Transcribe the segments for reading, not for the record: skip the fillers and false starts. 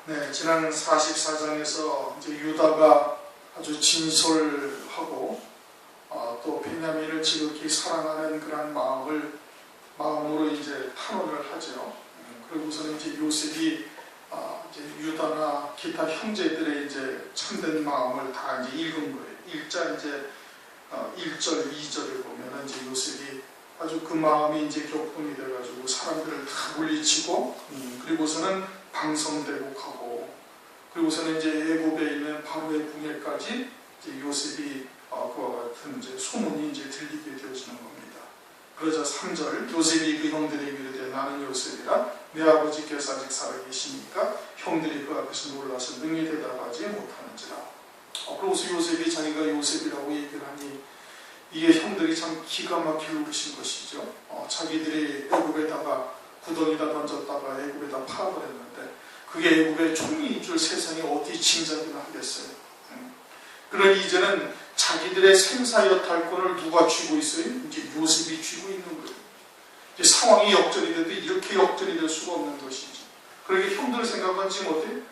네, 지난 44장에서 이제 유다가 아주 진솔하고 또 베냐민을 지극히 사랑하는 그런 마음으로 이제 탄원을 하죠. 그리고서는 이제 요셉이 이제 유다나 기타 형제들의 이제 참된 마음을 다 이제 읽은 거예요. 읽자 이제 1절, 2절에 보면은 이제 요셉이 아주 그 마음이 이제 격분이 돼가지고 사람들을 다 물리치고 그리고서는 방성대국하고 그리고서는 이제 애굽에 있는 바로의 궁예까지 이제 요셉이 그와 같은 이제 소문이 이제 들리게 되어지는 겁니다. 그러자 3절 요셉이 그 형들에게 이르되 나는 요셉이라 내 아버지께서 아직 살아계시니까 형들이 그 앞에서 놀라서 능히 대답하지 못하는지라. 그러고서 요셉이 자기가 요셉이라고 얘기를 하니 이게 형들이 참 기가 막히게 우신 것이죠. 자기들이 애굽에다가 구덩이다 던졌다가 애굽에다 팔아버렸는데 그게 애굽의 총리인 줄 세상에 어디 짐작이나 하겠어요. 그러니 이제는 자기들의 생사여탈권을 누가 쥐고 있어요? 이제 요셉이 쥐고 있는 거예요. 이제 상황이 역전이 돼도 이렇게 역전이 될 수가 없는 것이지. 그러게 형들 생각은 지금 어때요?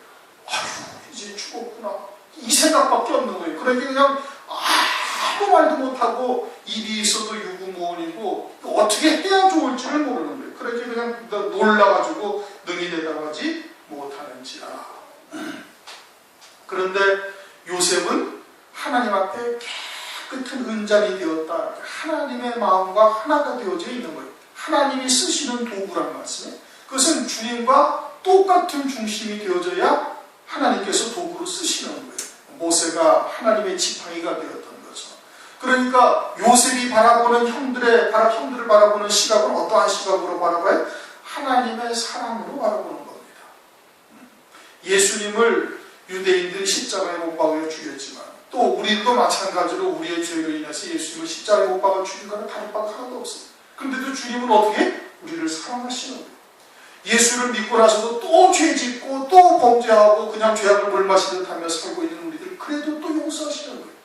아휴 이제 죽었구나 이 생각밖에 없는 거예요. 그러니까 그냥 아무 말도 못하고 입이 있어도 유구무원이고 어떻게 해야 좋을지를 모르는 거예요. 그렇게 그냥 놀라가지고 능히 대답하지 못하는지라. 그런데 요셉은 하나님 앞에 깨끗한 은잔이 되었다. 하나님의 마음과 하나가 되어져 있는 거예요. 하나님이 쓰시는 도구란 말씀이에요. 그것은 주님과 똑같은 중심이 되어져야 하나님께서 도구로 쓰시는 거예요. 모세가 하나님의 지팡이가 되었던 거죠. 그러니까 요셉이 바라보는 형들을 바라보는 시각은 어떠한 시각으로 바라봐요? 하나님의 사랑으로 바라보는 겁니다. 예수님을 유대인들이 십자가에 못 박아 죽였지만 또 우리도 마찬가지로 우리의 죄로 인해서 예수님을 십자가에 못 박아 죽인 거는 다른 바가 하나도 없어요. 그런데도 주님은 어떻게? 우리를 사랑하시는 거예요. 예수를 믿고 나서도 또 죄 짓고 또 범죄하고 그냥 죄악을 물마시듯 하며 살고 있는 우리들 그래도 또 용서하시는 거예요.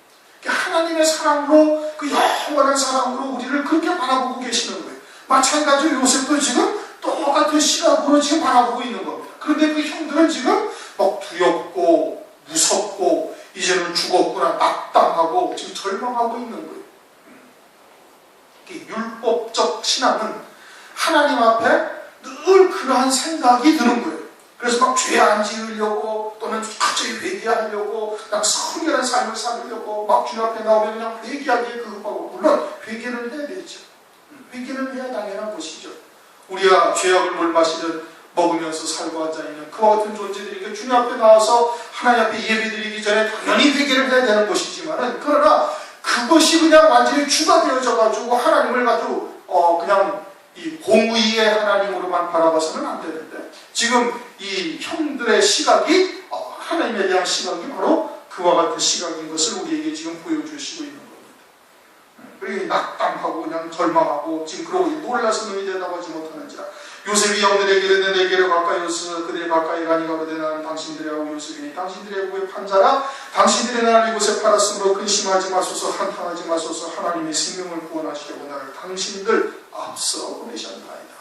하나님의 사랑으로 그 영원한 사랑으로 우리를 그렇게 바라보고 계시는 거예요. 마찬가지로 요셉도 지금 똑같은 시각으로 지금 바라보고 있는 겁니다. 그런데 그 형들은 지금 막 두렵고 무섭고 이제는 죽었구나 낙담하고 지금 절망하고 있는 거예요. 율법적 신앙은 하나님 앞에 늘 그러한 생각이 드는 거예요. 그래서 막 죄 안 지으려고 또는 갑자기 회개하려고 그냥 성결한 삶을 살려고 막 주님 앞에 나오면 그냥 회개하기에 급하고 물론 회개는 해야 되죠. 회개는 해야 당연한 것이죠. 우리가 죄악을 물마시듯 먹으면서 살고 앉아있는 그와 같은 존재들이 주님 앞에 나와서 하나님 앞에 예배드리기 전에 당연히 회개를 해야 되는 것이지만은 그러나 그것이 그냥 완전히 주가 되어져 가지고 하나님을 가지고 그냥 이 공의의 하나님으로만 바라봐서는 안 되는데 지금 이 형들의 시각이 하나님에 대한 시각이 바로 그와 같은 시각인 것을 우리에게 지금 보여주시고 있는 겁니다. 그러니 낙담하고 그냥 절망하고 지금 그러고 놀라서 눈이 대답하지 못하는지라. 요셉이 형들에게 이르되 내게로 가까이 오서 그들이 가까이 가니 가로되 나는 당신들의 요셉이니 당신들의 애국의 판자라. 당신들의 나를 이곳에 팔았으므로 근심하지 마소서 한탄하지 마소서 하나님의 생명을 구원하시려고 나를 당신들 앞서 보내셨나이다.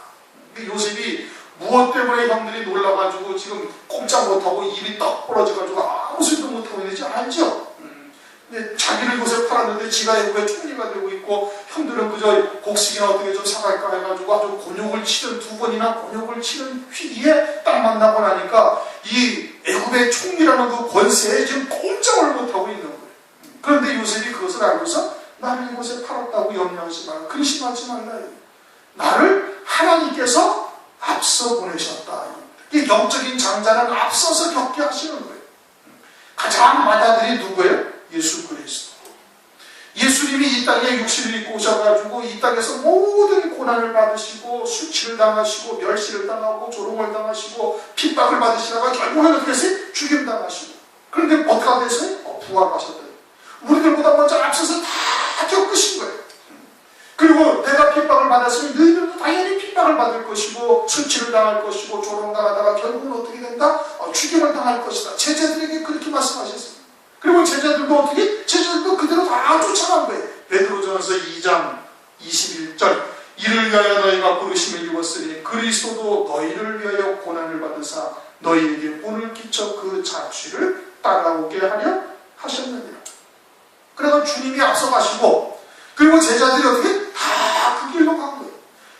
요셉이 무엇 때문에 형들이 놀라가지고 지금 꼼짝 못하고 입이 떡 벌어져가지고 아무 소리도 못하고 있는지 알죠? 근데 자기를 요셉 팔았는데 지가 애국의 총리가 되고 있고 형들은 그저 곡식이나 어떻게 좀 사갈까 해가지고 아주 곤욕을 치른 두 번이나 곤욕을 치른 위기에 딱 만나고 나니까 이 애국의 총리라는 그 권세에 지금 꼼짝을 못하고 있는 거예요. 그런데 요셉이 그것을 알고서 나를 이곳에 팔았다고 염려하지 말라. 근심하지 말라. 나를 하나님께서 앞서 보내셨다. 이 영적인 장자는 앞서서 겪게 하시는 거예요. 가장 맏아들이 누구예요? 예수 그리스도. 예수님이 이 땅에 육신을 입고 오셔가지고 이 땅에서 모든 고난을 받으시고 수치를 당하시고 멸시를 당하고 조롱을 당하시고 핍박을 받으시다가 결국에는 어떻게 했어요? 죽임당하시고. 그런데 어떻게 됐어요? 부활하셨다. 우리들보다 먼저 앞서서 다 겪으신 거예요. 그리고 내가 핍박을 받았으면 너희들도 당연히 핍박을 받을 것이고 수치를 당할 것이고 조롱당하다가 결국은 어떻게 된다? 죽임을 당할 것이다. 제자들에게 그렇게 말씀하셨습니다. 그리고 제자들도 어떻게? 제자들도 그대로 다 쫓아간 거예요. 베드로전서 2장 21절 이를 위하여 너희가 부르심을 입었으니 그리스도도 너희를 위하여 고난을 받으사 너희에게 뿔을 끼쳐 그 자취를 따라오게 하려 하셨느니라. 그래서 주님이 앞서가시고 그리고 제자들이 어떻게 다 그 길로 간 거예요.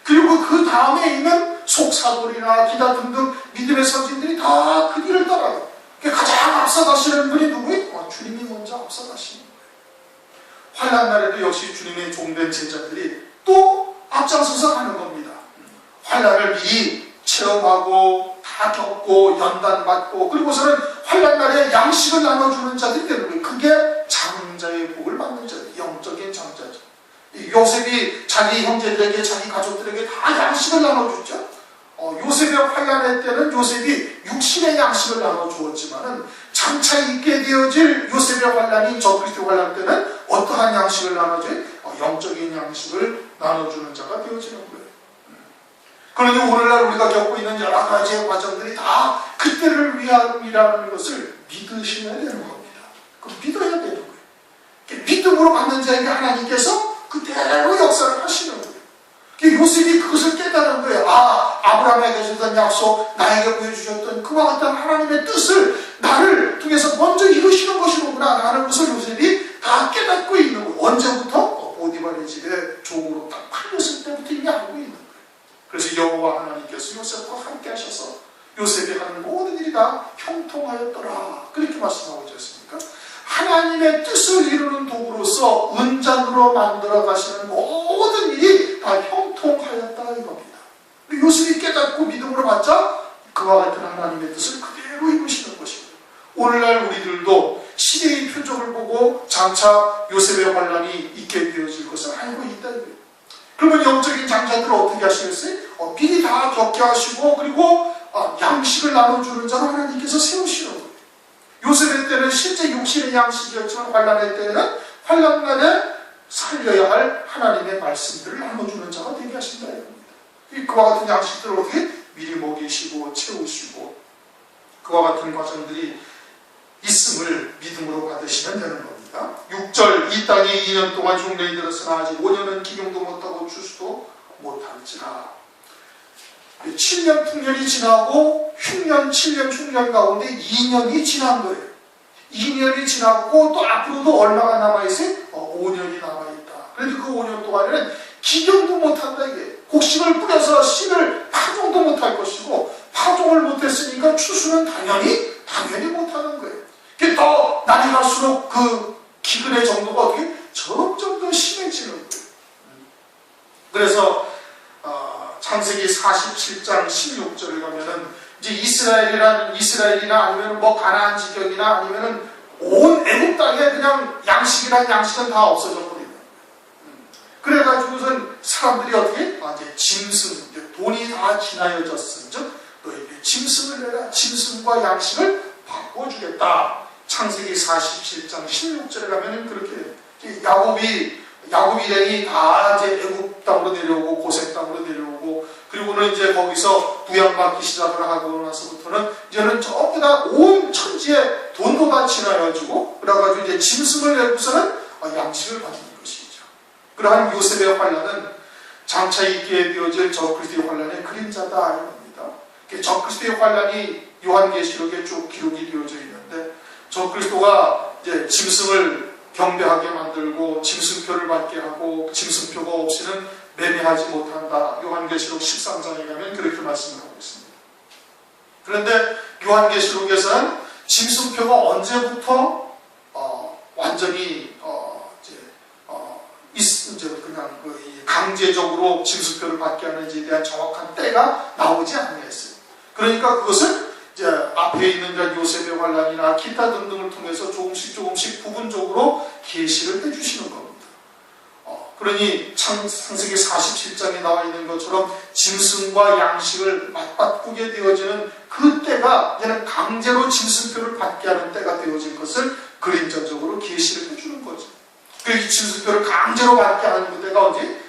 그리고 그 다음에 있는 속사돌이나 기타 등등 믿음의 선진들이 다 그 길을 따라요. 가장 앞서가시는 분이 누구예요? 주님이 먼저 앞서가시는 거예요. 환난 날에도 역시 주님의 종된 제자들이 또 앞장서서 가는 겁니다. 환난을 미리 체험하고 다 겪고 연단받고 그리고서는 환난 날에 양식을 나눠주는 자들이 되는 거예요. 그게 장자의 복을 받는 자들, 영적인 장자죠. 요셉이 자기 형제들에게 자기 가족들에게 다 양식을 나눠줬죠. 요셉의 환난의 때는 요셉이 육신의 양식을 나눠주었지만은 장차 있게 되어질 요셉의 환난인 저그리스도 환난 때는 어떠한 양식을 나눠줘요? 영적인 양식을 나눠주는 자가 되어지는 거예요. 그런데 오늘날 우리가 겪고 있는 여러 가지의 과정들이 다 그때를 위함이라는 것을 믿으셔야 되는 겁니다. 그럼 믿어야 되는 거예요. 믿음으로 받는 자에게 하나님께서 그대로 역사를 하시는 거예요. 요셉이 그것을 깨달은 거예요. 아브라함에게 주셨던 약속, 나에게 보여주셨던 그와 같은 하나님의 뜻을 나를 통해서 먼저 이루시는 것이로구나 라는 것을 요셉이 다 깨닫고 있는 거예요. 언제부터? 보디발의 집에 종으로 딱 팔렸을 때부터 이미 알고 있는 거예요. 그래서 여호와 하나님께서 요셉과 함께 하셔서 요셉이 하는 모든 일이 다 형통하였더라. 그렇게 말씀하고 있지 않습니까? 하나님의 뜻을 이루는 도구로서 은장으로 만들어 가시는 모든 일이 다 형통하였다 이겁니다. 요셉이 깨닫고 믿음으로 받자 그와 같은 하나님의 뜻을 그대로 이루시는 것입니다. 오늘날 우리들도 시대의 표적을 보고 장차 요셉의 환난이 있게 되어질 것을 알고 있다 이거예요. 그러면 영적인 장자들을 어떻게 하시겠어요? 미리 다 겪게 하시고 그리고 양식을 나눠주는 자로 하나님께서 세우시는 거예요. 요셉의 때는 실제 육신의 양식이었지만 환난의 때는 환난 날에 살려야 할 하나님의 말씀들을 나눠주는 자가 되게 하신다 이겁니다. 그와 같은 양식들을 어떻게 미리 먹이시고 채우시고 그와 같은 과정들이 있음을 믿음으로 받으시면 되는 겁니다. 6절 이 땅에 2년 동안 흉년이 들었으나 아직 5년은 기경도 못하고 추수도 못할지라. 7년 풍년이 지나고 흉년 7년 흉년 가운데 2년이 지난 거예요. 2년이 지났고 또 앞으로도 얼마가 남아있어요? 5년이 남아있다. 그런데 그 5년 동안에는 기경도 못한다 이게. 곡식을 뿌려서 씨를 파종도 못할 것이고 파종을 못했으니까 추수는 당연히 못하는 거예요. 더 날이 갈수록 그 기근의 정도가 어떻게 점점 더 심해지는 거예요. 그래서 창세기 47장 16절을 가면은 이제 이스라엘이나 아니면 뭐 가나안 지경이나 아니면은 온 애국 땅에 그냥 양식은 다 없어져 버리는. 그래가지고선 사람들이 어떻게 이제 짐승, 돈이 다 지나여졌은즉 너희에게 짐승을 내라. 짐승과 양식을 바꿔주겠다. 창세기 47장 16절에 가면은 그렇게 야곱 일행이 다 이제 애국 땅으로 내려오고 고센 땅으로 내려오고 그리고는 이제 거기서 부양받기 시작을 하고 나서부터는 이제는 전부 다 온 천지에 돈도 다 지나가지고 그래가지고 이제 짐승을 내고서는 양식을 받는 것이죠. 그러한 요셉의 환난은 장차 있게 되어질 저그리스도의 환난의 그림자다 이겁니다. 저그리스도의 환난이 요한계시록에 쭉 기록이 되어져 있는데 저그리스도가 이제 짐승을 경배하게 만들고 짐승표를 받게 하고 짐승표가 없이는 매매하지 못한다. 요한계시록 13장에 가면 그렇게 말씀을 하고 있습니다. 그런데 요한계시록에서는 짐승표가 언제부터 완전히 이제 그냥 강제적으로 짐승표를 받게 하는지에 대한 정확한 때가 나오지 않았어요. 그러니까 그것을 이제 앞에 있는 요셉의 환난이나 기타 등등을 통해서 조금씩 부분적으로 계시를 해주시는 겁니다. 그러니 창세기 47장에 나와 있는 것처럼 짐승과 양식을 맞바꾸게 되어지는 그 때가 이제는 강제로 짐승표를 받게 하는 때가 되어진 것을 그림자적으로 계시를 해주는 거죠. 그 짐승표를 강제로 받게 하는 그때가 언제?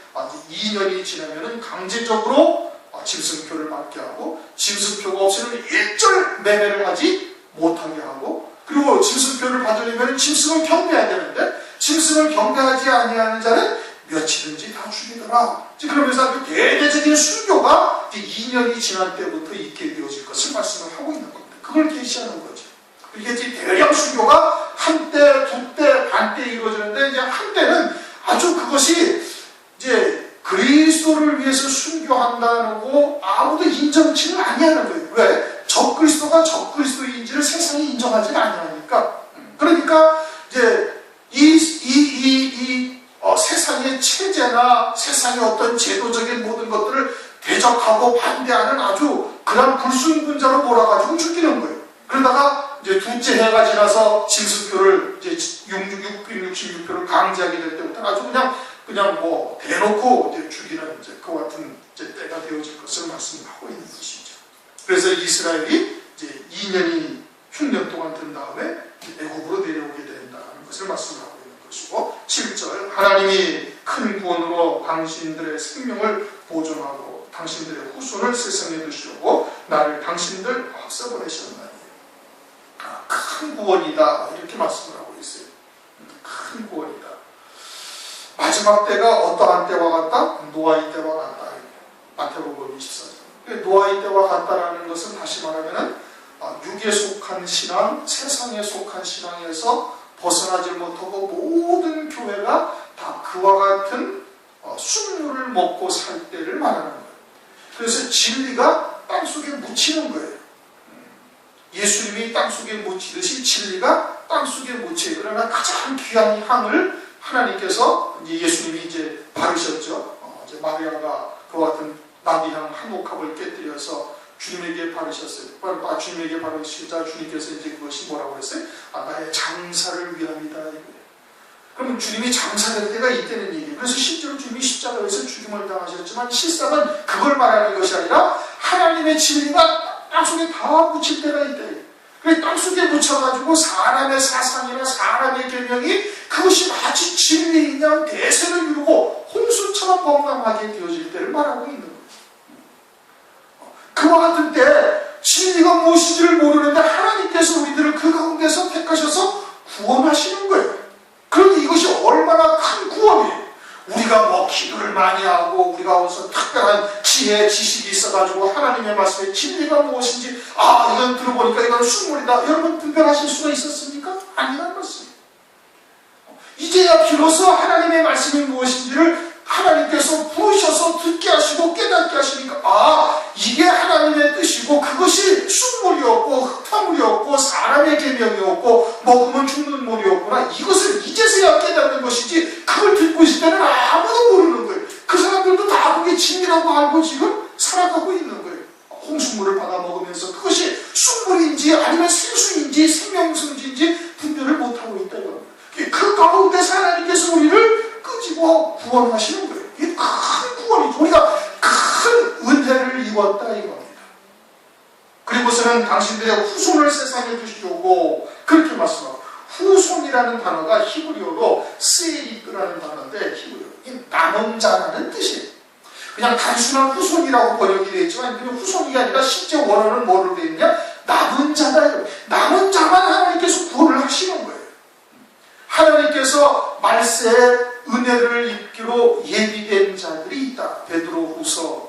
2년이 지나면은 강제적으로 짐승표를 받게 하고 짐승표가 없이는 일절 매매를 하지 못하게 하고 그리고 짐승표를 받으려면 짐승을 경배해야 되는데 짐승을 경배하지 아니하는 자는 며칠인지 다 죽이더라. 그러면서 그 대대적인 순교가 2년이 지난 때부터 있게 되어질 것을 말씀을 하고 있는 겁니다. 그걸 계시하는 거죠. 이게 이제 대량 순교가 한때, 두때, 반때 이루어지는데 이제 한때는 아주 그것이 이제 그리스도를 위해서 순교한다고 아무도 인정치를 아니하는 거예요. 왜? 적그리스도가 적그리스도인지를 세상이 인정하지 아니하니까. 그러니까 이제 세상의 체제나 세상의 어떤 제도적인 모든 것들을 대적하고 반대하는 아주 그런 불순분자로 몰아가지고 죽이는 거예요. 그러다가 이제 둘째 해가 지나서 징수표를 이제 666표를 강제하게 될 때부터 아주 그냥 뭐 대놓고 이제 죽이는 이제 그와 같은 이제 때가 되어질 것을 말씀하고 있는 것이죠. 그래서 이스라엘이 이제 2년이 흉년 동안 든 다음에 애굽으로 내려오게 된다는 것을 말씀하고 있는 것이고 7절 하나님이 큰 구원으로 당신들의 생명을 보존하고 당신들의 후손을 세상에 두시려고 나를 당신들 앞서 보내셨나니 큰 구원이다 이렇게 말씀을 하고 있어요. 큰 구원이다. 마지막 때가 어떠한 때와 같다? 노아의 때와 같다. 마태복음 24절. 노아의 때와 같다라는 것은 다시 말하면은 육에 속한 신앙, 세상에 속한 신앙에서 벗어나지 못하고 모든 교회가 다 그와 같은 순물을 먹고 살 때를 말하는 거예요. 그래서 진리가 땅속에 묻히는 거예요. 예수님이 땅속에 묻히듯이 진리가 땅속에 묻혀요. 그러나 가장 귀한 향을 하나님께서 이제 예수님이 이제 바르셨죠. 이제 마리아가 그와 같은 나비향 한 옥합을 깨뜨려서 주님에게 바르셨어요. 주님에게 바르시자 주님께서 이제 그것이 뭐라고 했어요? 나의 장사를 위함이다. 그러면 주님이 장사될 때가 있다는 얘기예요. 그래서 실제로 주님이 십자가에서 죽임을 당하셨지만 실상은 그걸 말하는 것이 아니라 하나님의 진리가 땅속에 다 묻힐 때가 있다. 그래서 땅속에 묻혀가지고 사람의 사상이나 사람의 계명이 그것이 마치 진리인 양 대세를 이루고 홍수처럼 범람하게 되어질 때를 말하고 있는 거예요. 그와 같은 때 진리가 무엇인지를 모르는데 하나님께서 우리들을 그 가운데서 택하셔서 구원하시는 거예요. 그런데 이것이 얼마나 큰 구원이에요. 우리가 뭐 기도를 많이 하고 우리가 어디서 특별한 지혜, 지식이 있어가지고 하나님의 말씀에 진리가 무엇인지 이건 들어보니까 이건 순물이다. 여러분 분별하실 수가 있었습니까? 아니란 말씀이에요. 이제야 비로소 하나님의 말씀이 무엇인지를 하나님께서 부르셔서 듣게 하시고 깨닫게 하시니까 이게 하나님의 뜻이고 그것이 순물이었고 흙탕물이었고 사람의 계명이었고 먹으면 죽는 물이었구나. 이것을 이제서야 깨닫는 것이지 그걸 듣고 있을 때는 아무도 모르는 거예요. 그 사람들도 다 그게 진리라고 알고 지금 살아가고 있는 거예요. 홍수물을 받아 먹으면서 그것이 순물인지 아니면 생수인지 생명성인지 분별을 못하고 있다는 거예요. 그 가운데서 하나님께서 우리를 끄집어 구원하시는 거예요. 이게 큰 구원이죠. 우리가 큰 은혜를 입었다 이겁니다. 그리고서는 당신들의 후손을 세상에 두시려고 그렇게 말씀하고 후손이라는 단어가 히브리어로 세이크라는 단어인데 히브리어 남은 자라는 뜻이에요. 그냥 단순한 후손이라고 번역이 되어 있지만 그냥 후손이 아니라 실제 원어는 뭐로 되어 있냐? 남은 자다. 남은 자만 하나님께서 구원을 하시는 거예요. 하나님께서 말세에 은혜를 입기로 예비된 자들이 있다. 베드로전서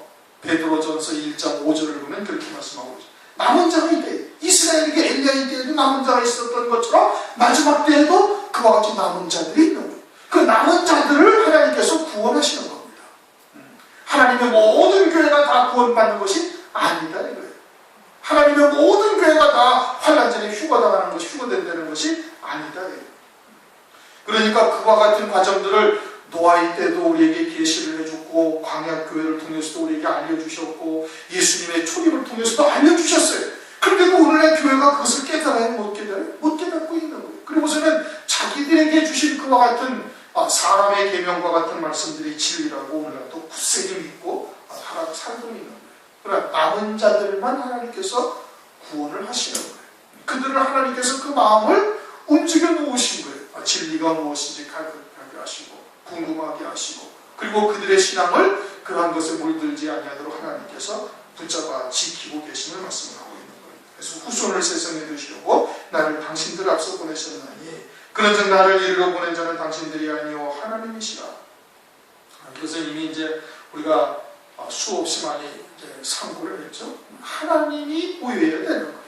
1장 5절을 보면 그렇게 말씀하고 있죠. 남은 자가 있다. 이스라엘에게 엘리야의 때에도 남은 자가 있었던 것처럼 마지막 때에도 그와 같이 남은 자들이 있는 거예요. 그 남은 자들을 하나님께서 구원하시는 겁니다. 하나님의 모든 교회가 다 구원받는 것이 아니다 이거예요. 하나님의 모든 교회가 다 환난전에 휴거당하는 것이 휴거된다는 것이 아니다 이거예요. 그러니까 그와 같은 과정들을 노아의 때도 우리에게 계시를 해줬고 광야교회를 통해서도 우리에게 알려주셨고 예수님의 초림을 통해서도 알려주셨어요. 그런데도 오늘의 교회가 그것을 깨달아요? 못 깨달아요? 못 깨닫고 있는 거예요. 그리고서는 자기들에게 주신 그와 같은 사람의 계명과 같은 말씀들이 진리라고 오늘날도 굳세게 믿고 살고 있는 거예요. 그러나 남은 자들만 하나님께서 구원을 하시는 거예요. 그들을 하나님께서 그 마음을 움직여 놓으신 거예요. 진리가 무엇인지 가르쳐 하시고 궁금하게 하시고 그리고 그들의 신앙을 그러한 것에 물들지 아니하도록 하나님께서 붙잡아 지키고 계심을 말씀하고 있는 거예요. 그래서 후손을 세상에 두시려고 나를 당신들 앞서 보내셨나니 그런즉 나를 이리로 보낸 자는 당신들이 아니요 하나님이시라. 그래서 이미 이제 우리가 수없이 많이 이제 상고를 했죠. 하나님이 보여야 되는 거예요.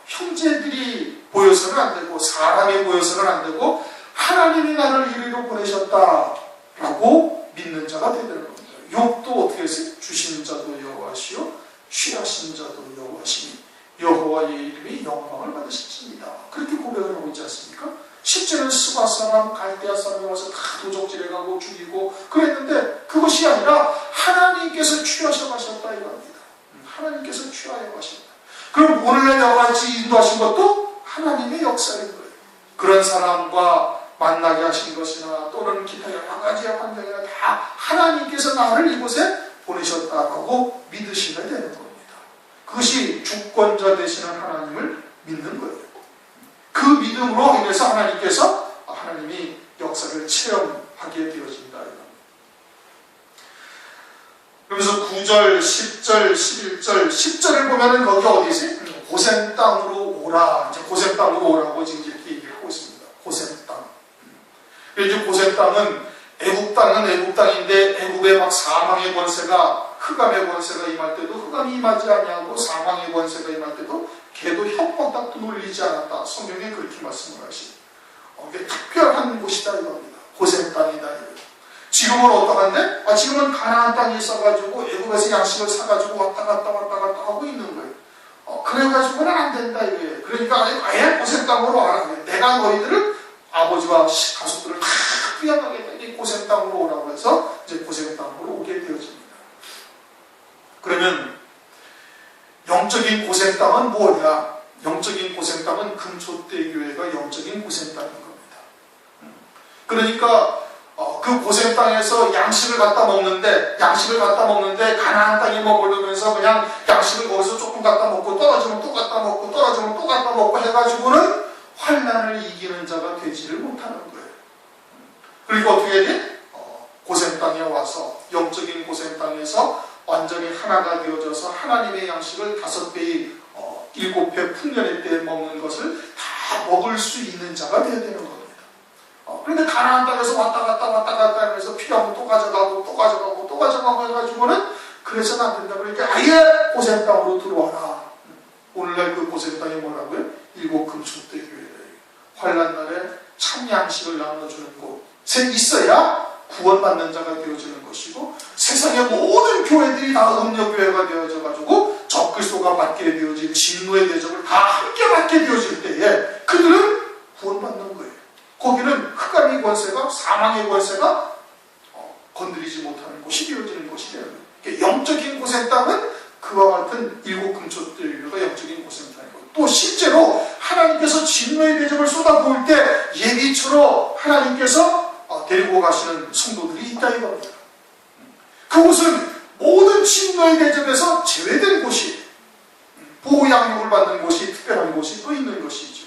형제들이 보여서는 안 되고 사람이 보여서는 안 되고 하나님이 나를 이리로 보내셨다라고 믿는 자가 되는 겁니다. 욥도 어떻게 했어요? 주신 자도 여호와시요 취하신 자도 여호와시니 여호와의 이름이 영광을 받으셨습니다. 그렇게 고백을 하고 있지 않습니까? 실제는 스바 사람, 갈대아 사람이 와서 다 도적질해가고 죽이고 그랬는데 그것이 아니라 하나님께서 취하셔 가셨다 이겁니다. 하나님께서 취하여 가셨다. 그럼 오늘날 여러 가지 인도하신 것도 하나님의 역사인 거예요. 그런 사람과 만나게 하신 것이나 또는 기타 여러 가지 환경이나 다 하나님께서 나를 이곳에 보내셨다고 믿으시면 되는 겁니다. 그것이 주권자 되시는 하나님을 믿는 거예요. 그 믿음으로 인해서 하나님이 역사를 체험하게 되어진다. 그러면서 9절, 10절, 11절, 10절을 보면은 거기 어디 있어요? 고센 땅으로 오라. 이제 고센 땅으로 오라고 지금 이렇게 얘기하고 있습니다. 고센 땅. 이제 고센 땅은 애국 땅인데 애국의 막 사망의 권세가 흑암의 권세가 임할 때도 흑암이 임하지 아니하고 사망의 권세가 임할 때도 걔도 혓바닥도 놀리지 않았다. 성경에 그렇게 말씀을 하시죠. 이게 특별한 곳이다 이겁니다. 고센 땅이다 이거예요. 지금은 어떡한데? 지금은 가나안 땅에 있어가지고 애국에서 양식을 사가지고 왔다 갔다 하고 있는 거예요. 그래가지고는 안 된다 이거예요. 그러니까 아예 고센 땅으로 와라. 내가 너희들을 아버지와 가족들을 다 귀하게 이 고센 땅으로 오라고 해서 이제 고센 땅으로 오게 되어집니다. 그러면 영적인 고센 땅은 뭐냐? 영적인 고센 땅은 금초대 교회가 영적인 고센 땅인 겁니다. 그러니까 그 고센 땅에서 양식을 갖다 먹는데 가나안 땅에 머무르면서 그냥 양식을 거기서 조금 갖다 먹고 떨어지면 또 갖다 먹고 떨어지면 또 갖다 먹고 해가지고는 환난을 이기는 자가 되지를 못하는 거예요. 그러니까 어떻게 해야 돼? 고센 땅에 와서 영적인 고센 땅에서 완전히 하나가 되어져서 하나님의 양식을 5배, 7배 풍년의 때에 먹는 것을 다 먹을 수 있는 자가 되어야 되는 겁니다. 그런데 가나안 땅에서 왔다 갔다 하면서 필요하면 또 가져가고 해가지고는 그래서는 안 된다. 그러니까 아예 고센 땅으로 들어와라. 오늘날 그 고센 땅이 뭐라고요? 7 금초대 교회래요. 환난 날에 참 양식을 나눠주는 곳에 있어야 구원받는 자가 되어지는 것이고 세상의 모든 교회들이 다 음료교회가 되어져가지고 적그리스도가 받게 되어진 진노의 대접을 다 함께 받게 되어질 때에 그들은 구원받는 거예요. 거기는 흑암의 권세가 사망의 권세가 건드리지 못하는 곳이 되어지는 것이 되는 거예요. 영적인 고센 땅은 그와 같은 7 금초대교회가 영적인 고센 땅이고 또 실제로 하나님께서 진노의 대접을 쏟아부을 때 예비처로 하나님께서 데리고 가시는 성도들이 있다 이겁니다. 그곳은 모든 진노의 대접에서 제외된 곳이 보호 양육을 받는 곳이 특별한 곳이 또 있는 것이죠.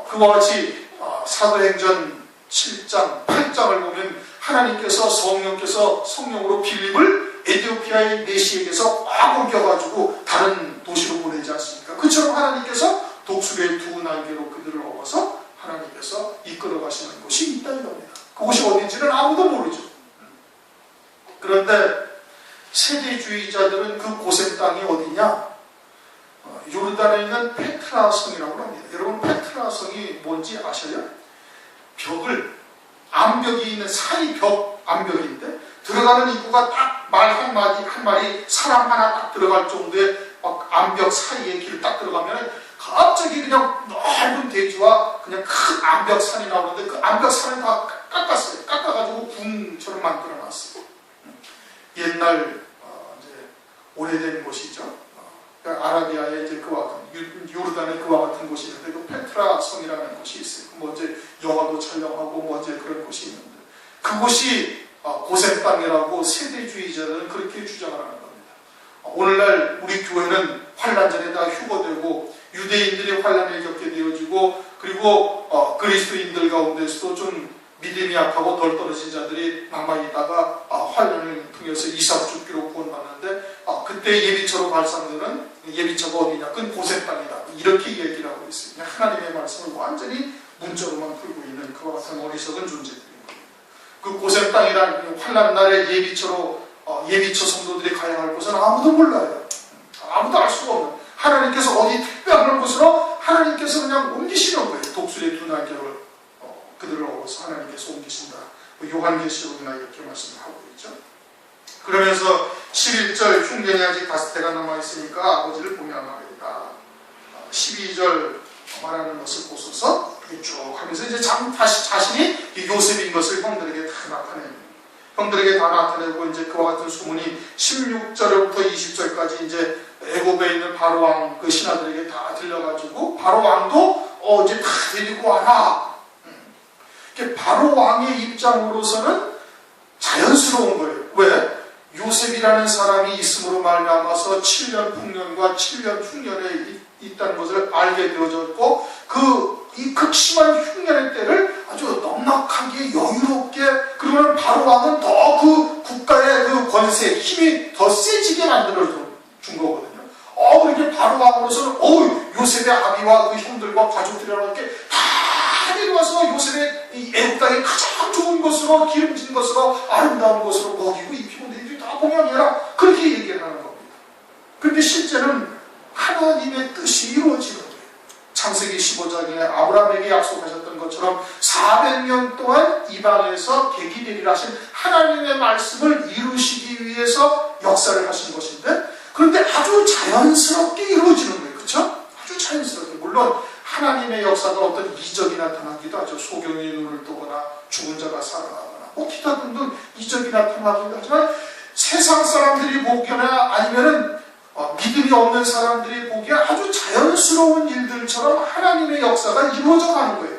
그와 같이 사도행전 7장, 8장을 보면 하나님께서 성령으로 빌립을 에티오피아의 내시에게서 꽉 옮겨가지고 다른 도시로 보내지 않습니까? 그처럼 하나님께서 독수리의 2 날개로 그들을 업어서 하나님께서 이끌어 가시는 곳이 있다 이겁니다. 그곳이 어딘지는 아무도 모르죠. 그런데 세대주의자들은 그 고센 땅이 어디냐? 요르단에 있는 페트라 성이라고 합니다. 여러분 페트라 성이 뭔지 아셔요? 암벽이 있는 산이 암벽인데 들어가는 입구가 딱 말 한마디 사람 하나 딱 들어갈 정도의 암벽 사이에 길을 딱 들어가면 갑자기 그냥 넓은 대지와 그냥 큰 암벽 산이 나오는데 그 암벽 산을 다 깎았어요. 깎아가지고 궁처럼 만들어놨어요. 옛날 이제 오래된 곳이죠. 아라비아의 이제 그와 같은 요르단의 그와 같은 곳이 있는데 그 페트라 성이라는 곳이 있어요. 뭐 이제 영화도 촬영하고 뭐 이제 그런 곳이 있는데 그곳이 고센 땅이라고 세대주의자들은 그렇게 주장을 하는 겁니다. 오늘날 우리 교회는 환난 전에 다 휴거되고 유대인들이 환난을 겪게 되어지고 그리고 그리스도인들 가운데서도 좀 믿음이 약하고 덜 떨어진 자들이 남아있다가 환난을 통해서 이삭 죽기로 구원받는데 그때 예비처로 발상되는 예비처가 어디냐? 그건 고센 땅이다. 이렇게 얘기를 하고 있어요. 하나님의 말씀을 완전히 문자로만 풀고 있는 그와 같은 어리석은 존재들인 거예요. 그 고센 땅이라는 환난 날에 예비처 성도들이 가야 할 곳은 아무도 몰라요. 아무도 알 수가 없는 하나님께서 어디 특별한 곳으로 하나님께서 그냥 옮기시는 거예요. 독수리의 두 날개를 그들을 업어서 하나님께서 옮기신다. 요한계시록이나 이렇게 말씀을 하고 있죠. 그러면서 11절 흉년이 아직 다섯 해가 남아있으니까 아버지를 보면 말이다. 12절 말하는 것을 보소서 쭉 하면서 이제 다시 자신이 요셉인 것을 형들에게 다 나타냅니다. 형들에게 다 나타내고 이제 그와 같은 소문이 16절부터 20절까지 이제 애굽에 있는 바로왕 그 신하들에게 다 들려가지고 바로왕도 이제 다 데리고 와라. 바로왕의 입장으로서는 자연스러운 거예요. 왜? 요셉이라는 사람이 있음으로 말미암아서 7년 풍년과 7년 흉년에 있다는 것을 알게 되어졌고 이 극심한 흉년의 때를 아주 넉넉하게 여유롭게 그러면 바로왕은 더 그 국가의 그 권세 힘이 더 세지게 만들어 준 거거든요. 그렇게 바로왕으로서는 요셉의 아비와 그 형들과 가족들이라고 이렇게 다 데려와서 요셉의 이 애국 땅에 가장 좋은 것으로 기름진 것으로 아름다운 것으로 먹이고 입히고 너희들이 다 봉양해라 그렇게 얘기를 하는 겁니다. 그런데 실제는 하나님의 뜻이 이루어지는 거예요. 창세기 15장에 아브라함에게 약속하셨던 것처럼 400년 동안 이방에서 계기 되리라 하신 하나님의 말씀을 이루시기 위해서 역사를 하신 것인데 그런데 아주 자연스럽게 이루어지는 거예요. 그렇죠? 아주 자연스럽게. 물론 하나님의 역사가 어떤 이적이 나타나기도 하죠. 소경이 눈을 뜨거나 죽은 자가 살아나거나 기타 등등 이적이 나타나기도 하지만 세상 사람들이 보기나 아니면은 믿음이 없는 사람들이 보기에 아주 자연스러운 일들처럼 하나님의 역사가 이루어져 가는 거예요.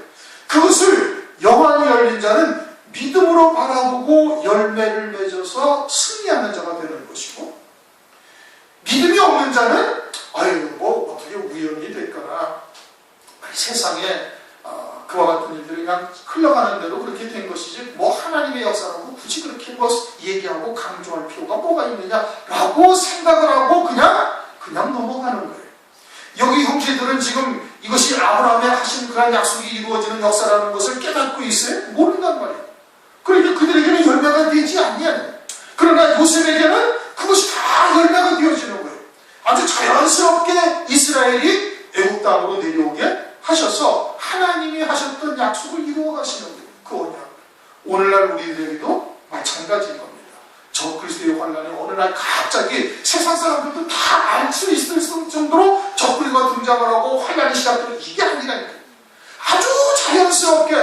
그것을 영안이 열린 자는 믿음으로 바라보고 열매를 맺어서 승리하는 자가 되는 것이고 믿음이 없는 자는 어떻게 우연이 됐거나 세상에 그와 같은 일들이 그냥 흘러가는 대로 그렇게 된 것이지 하나님의 역사라고 굳이 그렇게 얘기하고 강조할 필요가 뭐가 있느냐라고 생각을 하고 그냥 넘어가는 거예요. 여기 형제들은 지금 이것이 아브라함의 하신 그런 약속이 이루어지는 역사라는 것을 깨닫고 있어요? 모른단 말이에요. 그러니까 그들에게는 열매가 되지 않냐. 그러나 요셉에게는 그것이 다 열매가 되어지는 거예요. 아주 자연스럽게 이스라엘이 애국 땅으로 내려오게 하셔서 하나님이 하셨던 약속을 이루어 가시는 거예요. 그 언약. 오늘날 우리들에게도 마찬가지인 겁니다. 저 그리스도의 환란이 어느 날 갑자기 세상 사람들도 다 알 수 있을 정도로 적그리스도가 등장을 하고 환란이 시작되는 이게 아니라니까요. 아주 자연스럽게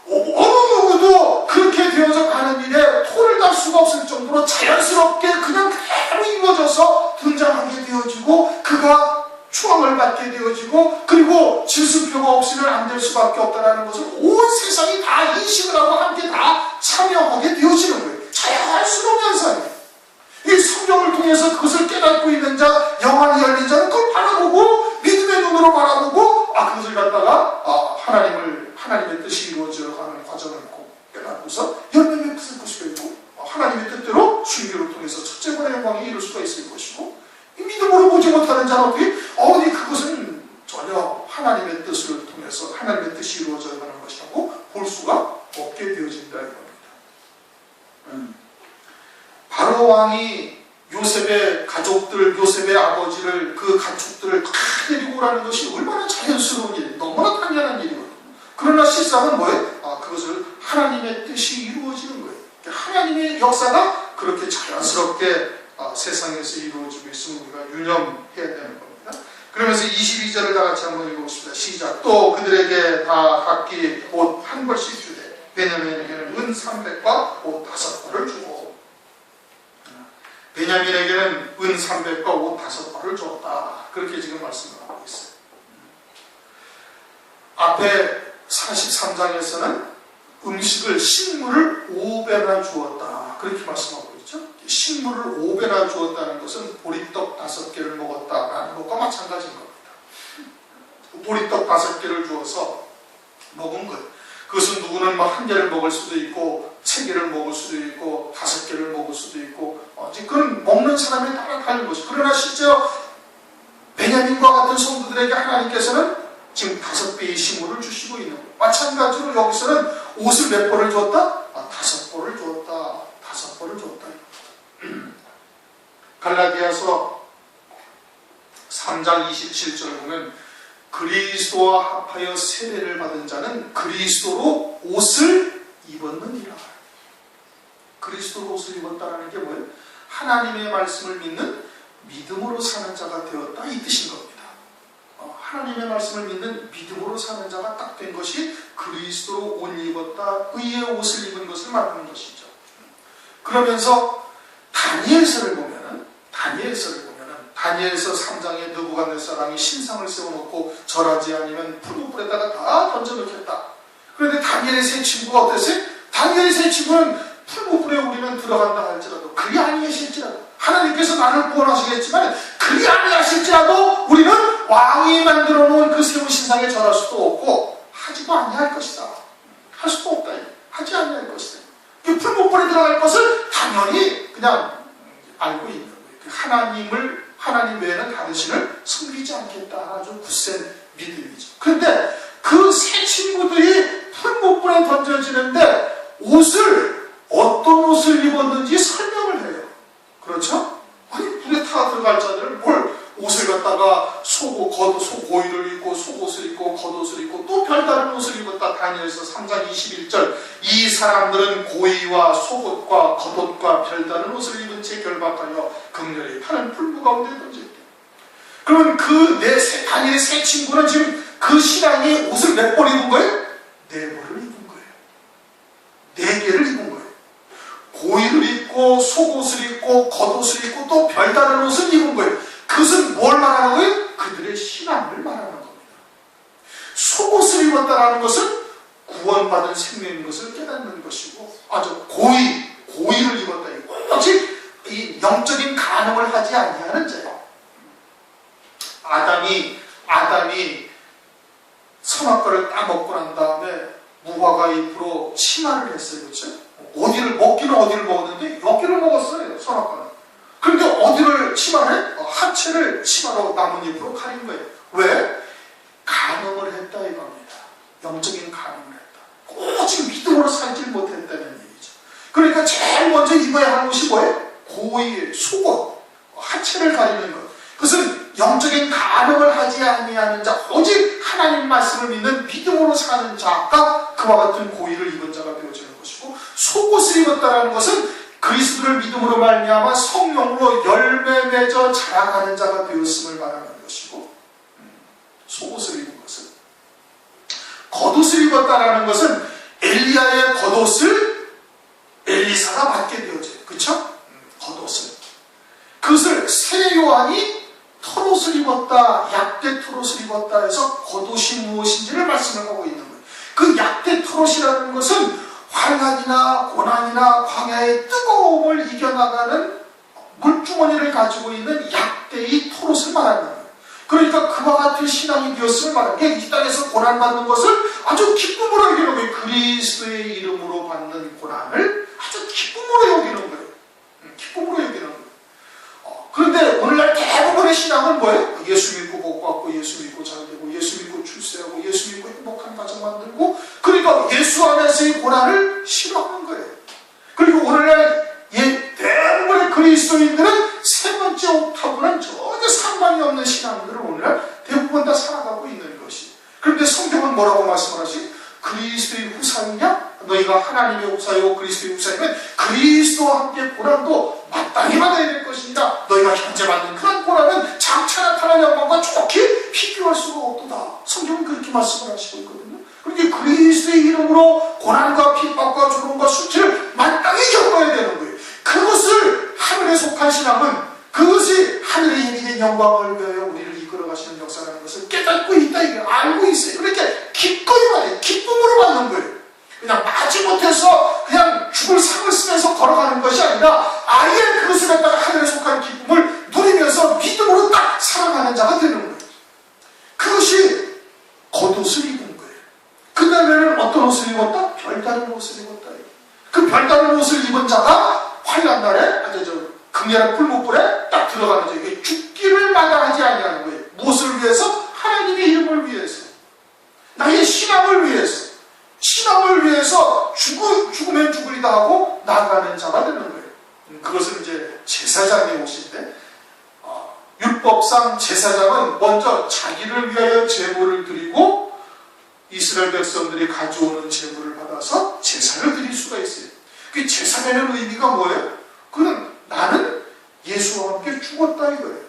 어느 누구도 그렇게 되어져 가는 일에 토를 달 수가 없을 정도로 자연스럽게 그냥 그대로 이루어져서 등장하게 되어지고 그가 추앙을 받게 되어지고 그리고 질수표가 없이는 안 될 수밖에 없다는 것을 온 세상이 다 인식을 하고 함께 다 참여하게 되어지는 거예요. 자연스러운 현상이에요. 이 성경을 통해서 그것을 깨닫고 있는 자, 영안이 열린 자는 그걸 바라보고 믿음의 눈으로 바라보고 그것을 갖다가 하나님의 뜻이 이루어져 가는 과정을 깨닫고서 열매를 맺을 것이고 있고 하나님의 뜻대로 순교를 통해서 첫째 번의 영광에 이룰 수가 있을 것이고 믿음으로 보지 못하는 자는 어디 그것은 전혀 하나님의 뜻을 통해서 하나님의 뜻이 이루어져 가는 것이라고 볼 수가 없게 되어진다는 겁니다. 바로왕이 요셉의 가족들, 요셉의 아버지를 그 가축들을 다 데리고 오라는 것이 얼마나 자연스러운 일, 너무나 당연한 일이거든요. 그러나 실상은 뭐예요? 그것을 하나님의 뜻이 이루어지는 거예요. 하나님의 역사가 그렇게 자연스럽게 세상에서 이루어지고 있음을 우리가 유념해야 되는 겁니다. 그러면서 22절을 다 같이 한번 읽어보십시다. 시작. 또 그들에게 다 각기 옷 한 벌씩 주되 베냐민에게는 은 300과 옷 5벌을 주고 베냐민에게는 은 300과 옷 5벌을 줬다. 그렇게 지금 말씀을 하고 있어요. 앞에 43장에서는 음식을 식물을 5배나 주었다. 그렇게 말씀하고 있죠. 식물을 5배나 주었다는 것은 보리떡 5개를 먹었다라는 것과 마찬가지인 겁니다. 보리떡 5개를 주어서 먹은 것. 그것은 누구는 1개를 먹을 수도 있고 3개를 먹을 수도 있고 5개를 먹을 수도 있고 그건 먹는 사람에 따라 다른 것이. 그러나 실제로 베냐민과 같은 성도들에게 하나님께서는 지금 5배의 식물을 주시고 있는 거예요. 마찬가지로 여기서는 옷을 몇 벌을 줬다? 5벌을 줬다. 5벌을 줬다. 갈라디아서 3장 27절을 보면 그리스도와 합하여 세례를 받은 자는 그리스도로 옷을 입었느니라. 그리스도로 옷을 입었다라는 게 뭐예요? 하나님의 말씀을 믿는 믿음으로 사는 자가 되었다, 이 뜻인 겁니다. 하나님의 말씀을 믿는 믿음으로 사는 자가 딱 된 것이 그리스도로 옷 입었다, 의의 옷을 입은 것을 말하는 것이죠. 그러면서 다니엘서를 보면은 다니엘서 3장에 느부갓네살왕이 신상을 세워놓고 절하지 않으면 풀무불에다가 다 던져놓겠다. 그런데 다니엘의 세 친구가 어땠어요? 다니엘의 세 친구는 풀무불에 우리는 들어간다 할지라도, 그리 아니하실지라도, 하나님께서 나를 구원하시겠지만 그리 아니하실지라도 우리는 왕이 만들어 놓은 그 세운 신상에 절할 수도 없고 하지도 아니할 것이다. 할 수도 없다. 하지 아니할 것이다. 그 풀무불에 들어갈 것을 당연히 그냥 알고 있는 거예요. 하나님 외에는 다른 신을 섬기지 않겠다. 아주 굳센 믿음이죠. 그런데 그 세 친구들이 풀무불에 던져지는데 어떤 옷을 입었는지 설명을 해요. 그렇죠? 아니, 불에 타 들어갈 자들은 뭘 옷을 갖다가 고의를 입고 속옷을 입고 겉옷을 입고 또 별다른 옷을 입었다. 다니엘서 3장 21절, 이 사람들은 고의와 속옷과 겉옷과 별다른 옷을 입은 채 결박하여 극렬히 파는 풀무 가운데 던질게. 그러면 다니엘의 세 친구는 지금 그 신앙이 옷을 몇 벌 입은 거예요? 4벌을 입은 거예요. 4개를 입은 거예요. 고의를 입고 속옷을 입고 겉옷을 입고 또 별다른 옷을 입은 거예요. 그것은 뭘 말하는 거예요? 그들의 신앙을 말하는 겁니다. 속옷을 입었다라는 것은 구원받은 생명인 것을 깨닫는 것이고, 아주 고의를 입었다. 역시 이 영적인 간음을 하지 아니하는 자예요. 아담이 선악과를 따먹고 난 다음에 무화과 잎으로 치마를 했어요. 그렇죠? 어디를 먹었는데 여기를 먹었어요. 선악과는. 그런데 어디를 치마를 해? 하체를 치마로 나뭇잎으로 가린 거예요. 왜? 간음을 했다 이겁니다. 영적인 간음을 했다. 오직 믿음으로 살지 못했다는 얘기죠. 그러니까 제일 먼저 입어야 하는 것이 뭐예요? 고의, 속옷, 하체를 가리는 것. 그것은 영적인 간음을 하지 아니하는 자, 오직 하나님 말씀을 믿는 믿음으로 사는 자가 그와 같은 고의를 입은 자가 되어지는 것이고, 속옷을 입었다는 것은 그리스도를 믿음으로 말미암아 성령으로 열매 맺어 자라가는 자가 되었음을 말하는 것이고, 속옷을 입은 것은, 겉옷을 입었다라는 것은 엘리야의 겉옷을 엘리사가 받게 되어져요. 그렇죠? 겉옷을. 그것을 새 요한이 털옷을 입었다, 약대 털옷을 입었다 해서 겉옷이 무엇인지를 말씀을 하고 있는 거예요. 그 약대 털옷이라는 것은 환난이나 고난이나 광야의 뜨거움을 이겨나가는 물주머니를 가지고 있는 약대의 털옷을 말하는 거예요. 그러니까 그와 같은 신앙이 되었음을 말하는 게, 이 땅에서 고난받는 것을 아주 기쁨으로 여기는 거예요. 그리스도의 이름으로 받는 고난을 아주 기쁨으로 여기는 거예요. 기쁨으로 여기는 거예요. 그런데 오늘날 대부분의 신앙은 뭐예요? 예수 믿고 복받고, 예수 믿고 잘되고, 예수 믿고 출세하고, 예수 믿고 행복한 가정 만들고, 그러니까 예수 안에서의 고난을 싫어하는 거예요. 그리고 오늘날 대부분의 그리스도인들은 세 번째 옥타브는 전혀 상관이 없는 신앙들을 오늘날 대부분 다 살아가고 있는 것이. 그런데 성경은 뭐라고 말씀을 하시? 그리스도의 후사이냐? 너희가 하나님의 후사이고 그리스도의 후사이면 그리스도와 함께 고난도 마땅히 받아야 될 것입니다. 너희가 현재 받는 그런 고난은 장차 나타날 영광과 좋게 비교할 수가 없도다. 성경은 그렇게 말씀을 하시고 있거든요. 그러니까 그리스도의 이름으로 고난과 핍박과 죽음과 수치를 마땅히 겪어야 되는 거예요. 그것을 하늘에 속한 신앙은, 그것이 하늘의 힘이 된 영광을 위하여 우리를 이끌어가시는 역사라는 것을 깨닫고 있다, 이게 알고 있어요. 그러니까 기꺼이 말해요. 기쁨으로 받는 거예요. 그냥 마지못해서 그냥 죽을 상을 쓰면서 걸어가는 것이 아니라 아예 그것을 갖다가 하늘에 속한 기쁨을 누리면서 믿음으로 딱 살아가는 자가 되는 거예요. 그것이 겉옷을 입은 거예요. 그 다음에는 어떤 옷을 입었다? 별다른 옷을 입었다. 그 별다른 옷을 입은 자가 환난 날에 극렬한 풀무불에 딱 들어가는 거예요. 이게 죽기를 마다하지 아니하는 거예요. 무엇을 위해서? 하나님의 이름을 위해서, 나의 신앙을 위해서 죽으면 죽으리다 하고 나아가는 자가 되는 거예요. 그것은 이제 제사장의 옷인데, 율법상 제사장은 먼저 자기를 위하여 제물을 드리고 이스라엘 백성들이 가져오는 제물을 받아서 제사를 드릴 수가 있어요. 그 제사라는 의미가 뭐예요? 그는 나는 예수와 함께 죽었다 이거예요.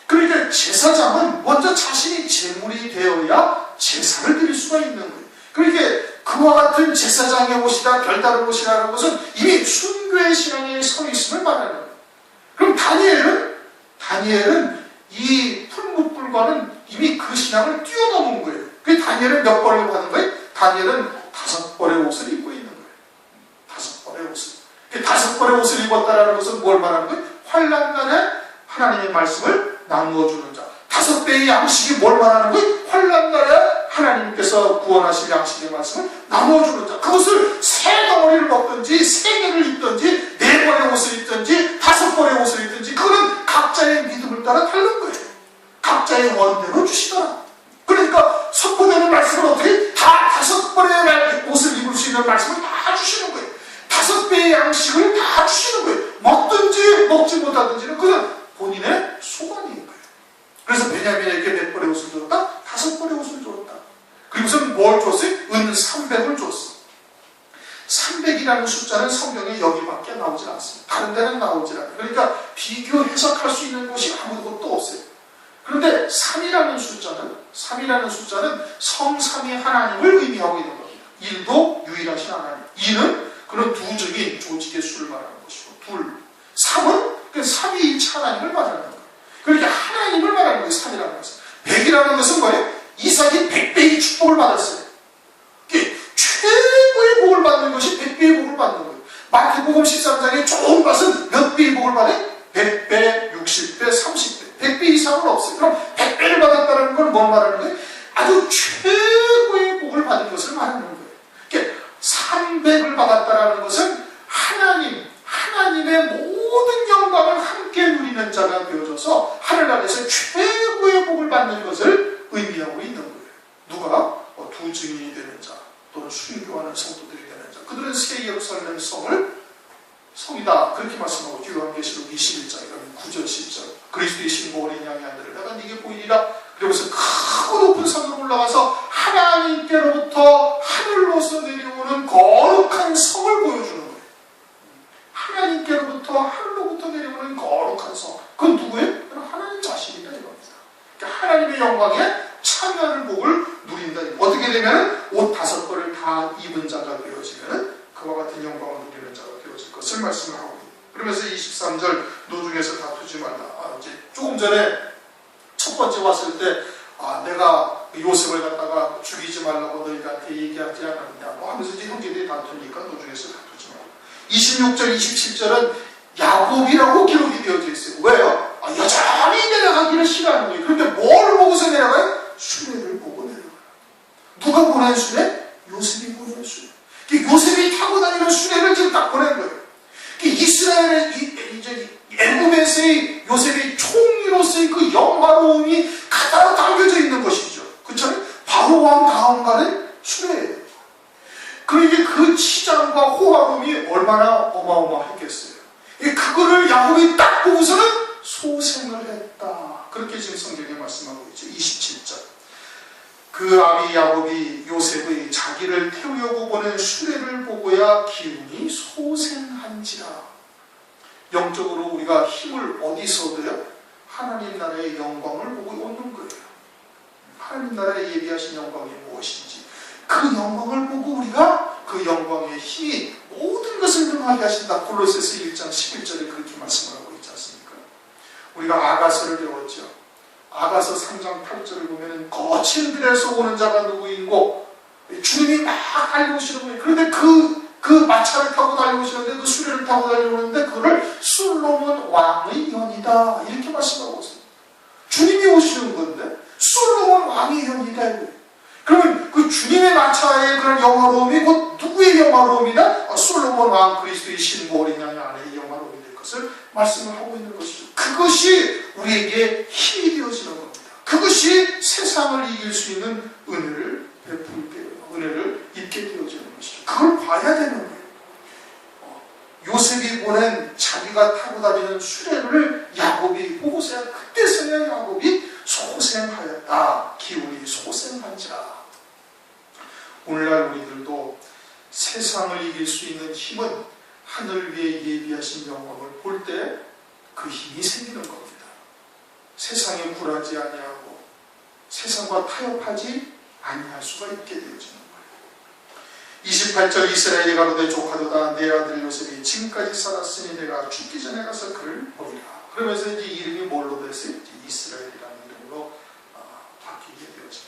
그러니까 제사장은 먼저 자신이 제물이 되어야 제사를 드릴 수가 있는 거예요. 그러니까 그와 같은 제사장의 옷이다 별다른 옷이라는 것은 이미 순교의 신앙에 서 있음을 말하는 거예요. 그럼 다니엘은 이 풀무불과는 이미 그 신앙을 뛰어넘은 거예요. 그 다니엘은 몇 벌을 받은 거예요? 다니엘은 5벌의 옷을 입고 있는 거예요. 5벌의 옷을. 5벌의 옷을 입었다라는 것은 뭘 말하는 거예요? 환난날에 하나님의 말씀을 나누어 주는 자. 5배의 양식이 뭘 말하는 거예요? 환난날에 하나님께서 구원하실 양식의 말씀을 나누어 주는 자. 그것을 3덩어리를 먹든지 3개를 입든지 4벌의 옷을 입든지 5벌의 옷을 입든지 그거는 각자의 믿음을 따라 다른 거예요. 각자의 원대로 주시더라. 그러니까 선포되는 말씀은 어떻게? 다 5벌의 옷을 입을 수 있는 말씀을 다 주시는 거예요. 5배의 양식을 다 주시는 거예요. 먹든지 먹지 못하든지는 그건 본인의 소관인 거예요. 그래서 베냐민에게 몇 벌의 옷을 줬다? 5벌의 옷을 줬다. 그리고선 뭘 줬어요? 은 300을 줬어. 300이라는 숫자는 성경에 여기밖에 나오질 않습니다. 다른 데는 나오질 않아요. 그러니까 비교 해석할 수 있는 곳이 아무것도 없어요. 그런데 3이라는 숫자는 성삼위 하나님을 의미하고 있는 겁니다. 1도 유일하신 하나님. 2는 그런 두 증인 조직의 수를 말하는 것이고 3은 그 삼위일체 하나님을 말하는 거예요. 그러니까 하나님을 말하는 거예요. 3이라는 것은. 100이라는 것은 뭐예요? 이삭이 100배의 축복을 받았어요. 최고의 복을 받는 것이 100배의 복을 받는 거예요. 마태복음 13장에 좋은 것은 몇 배의 복을 받아요? 100배, 60배, 30배. 100배 이상은 없어요. 그럼 100배를 받았다는 건 뭘 말하는 거예요? 아주 최고의 복을 받은 것을 말하는 거예요. 그러니까 300을 받았다는 것은 하나님의 모든 영광을 함께 누리는 자가 되어져서 하늘나라에서 최고의 복을 받는 것을 의미하고 있는 거예요. 누가? 두 증인이 되는 자 또는 순교하는 성도들이 되는 자. 그들은 새 예루살렘 성이다. 그렇게 말씀하고 요한계시록 21장 9절 10절 그리스도의 신부 어린 양의 아들을 내가 네게 보이리라. 그러면서 크고 높은 산으로 올라가서 하나님께로부터 하늘로서 내려오는 거룩한 성을 보여주는 거예요. 하나님께로부터 하늘로부터 내려오는 거룩한 성. 그건 누구예요? 그건 하나님 자신이다 이겁니다. 그러니까 하나님의 영광에 참여하는 복을 누린다. 어떻게 되면 옷 5벌을 다 입은 자가 되어지면 그와 같은 영광을 누리는 자가 되어질 것을 말씀을 하고 있습니다. 그러면서 23절 노중에서 다투지 말라. 이제 조금 전에 첫 번째 왔을 때 내가 요셉을 갖다가 죽이지 말라고 너희들한테 얘기하지 않았냐 하면서 이제 형제들이 다투니까 노중에서 다투지 말라. 26절 27절은 야곱이라고 기록이 되어져 있어요. 왜요? 여전히 내려가기를 싫어하는 거예요. 그런데 뭘 보고서 내려가요? 수레를 보고 내려가요. 누가 보낸 수레? 요셉이 보낸 수레. 요셉이 타고 다니는 수레를 지금 딱 보낸 거예요. 이스라엘의 애굽에서의 요셉의 총리로서의 그 영화로움이 가다로 담겨져 있는 것이죠. 그렇죠? 바로 왕 다음가는 수레예요. 그러니까 그 치장과 호화로움이 얼마나 어마어마했겠어요. 그거를 야곱이 딱 보고서는 소생을 했다. 그렇게 지금 성경에 말씀하고 있죠. 27절. 그 아비 야곱이 요셉의 자기를 태우려고 보낸 수레를 보고야 기운이 소생한지라. 영적으로 우리가 힘을 어디서 얻어요? 하나님 나라의 영광을 보고 얻는 거예요. 하나님 나라에 예비하신 영광이 무엇인지 그 영광을 보고 우리가 그 영광의 힘이 모든 것을 능하게 하신다. 골로새서 1장 11절에 그렇게 말씀을 하고 있지 않습니까? 우리가 아가서를 배웠죠. 아가서 3장 8절을 보면 거친 들에서 오는 자가 누구인고 주님이 막 달려오시는 거예요. 그런데 그 마차를 타고 달려오시는데 그 수레를 타고 달려오는데 그거를 솔로몬 왕의 연이다 이렇게 말씀하고 있어요. 주님이 오시는 건데 솔로몬 왕의 연이다. 그러면 그 주님의 마차의 그런 영화로움이 곧 누구의 영화로움이다? 솔로몬 왕 그리스도의 신부 어린 양의 아내의 영화로움이 될 것을 말씀을 하고 있는 것이죠. 그것이 우리에게 힘이 되어지는 겁니다. 그것이 세상을 이길 수 있는 은혜를 베풀게, 은혜를 입게 되어지는 것이죠. 그걸 봐야 되는 거예요. 요셉이 보낸 자기가 타고 다니는 수레를 야곱이 야곱이 보고서야 그때서야 야곱이 소생하였다. 기운이 소생한지라. 오늘날 우리들도 세상을 이길 수 있는 힘은 하늘 위에 예비하신 영광을 볼 때 그 힘이 생기는 겁니다. 세상에 굴하지 아니하고 세상과 타협하지 아니할 수가 있게 되어지는 거예요. 28절 이스라엘이 가로되 조카도다 내 아들 요셉이 지금까지 살았으니 내가 죽기 전에 가서 그를 보리라. 그러면서 이제 이름이 뭘로 됐어요? 이스라엘이라는 이름으로 바뀌게 되어지는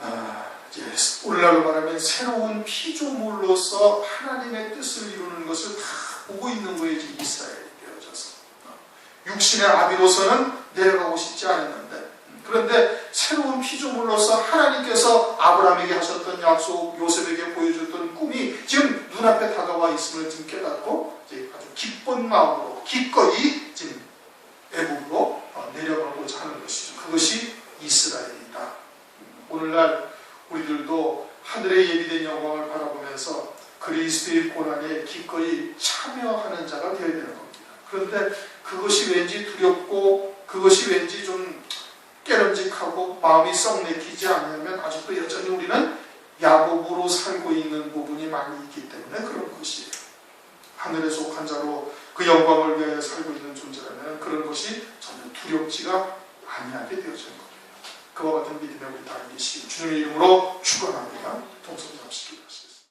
거예요. 이제 오늘날로 말하면 새로운 피조물로서 하나님의 뜻을 이루는 것을 다 보고 있는 거예요. 이스라엘이 되어져서 육신의 아비로서는 내려가고 싶지 않았는데, 그런데 새로운 피조물로서 하나님께서 아브라함에게 하셨던 약속, 요셉에게 보여줬던 꿈이 지금 눈앞에 다가와 있음을 지금 깨닫고 이제 아주 기쁜 마음으로 기꺼이 지금 애국으로 내려가고자 하는 것이죠. 그것이 이스라엘이다. 오늘날 우리들도 하늘의 예비된 영광을 바라보면서 그리스도의 고난에 기꺼이 참여하는 자가 되어야 되는 겁니다. 그런데 그것이 왠지 두렵고 그것이 왠지 좀 깨름직하고 마음이 썩 내키지 않으면 아직도 여전히 우리는 야곱으로 살고 있는 부분이 많이 있기 때문에 그런 것이에요. 하늘에 속한 자로 그 영광을 위하여 살고 있는 존재라면 그런 것이 전혀 두렵지가 아니하게 되어지는 거예요. 그와 같은 믿음의 우리 다 계시기 주님의 이름으로 축원합니다. 동성 잡시기 바랍니다.